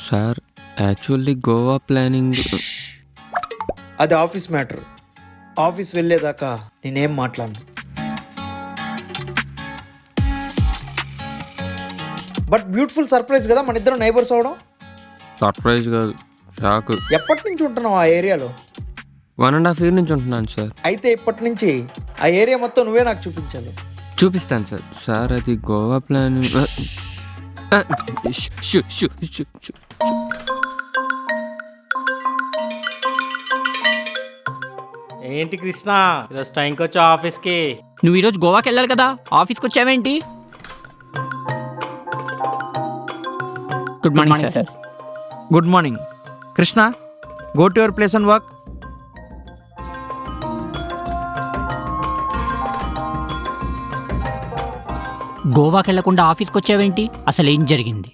Sir actually Goa planning అది office matter. Office వెళ్ళేదాకా నేనేం మాట్లాడను. బట్ బ్యూటిఫుల్ సర్ప్రైజ్ కదా మన ఇద్దరం నైబర్స్ అవడం. సర్ప్రైజ్ కాదు, షాక్. ఎప్పటి నుంచి ఉంటున్నావు ఆ ఏరియాలో? 1.5 year నుంచి ఉంటున్నాను సార్. అయితే ఇప్పటి నుంచి ఆ ఏరియా మొత్తం నువ్వే నాకు చూపించాలి. చూపిస్తాను సార్. సార్ అది గోవా ప్లానింగ్. ఏంటి కృష్ణ ఈరోజు టైంకి వచ్చా ఆఫీస్కి? నువ్వు ఈరోజు గోవాకి వెళ్ళాలి కదా, ఆఫీస్కి వచ్చావేంటి? Good morning sir. Good morning Krishna, go to your place and work. గోవాకి వెళ్లకుండా ఆఫీస్కి వచ్చావేంటి? అసలు ఏం జరిగింది?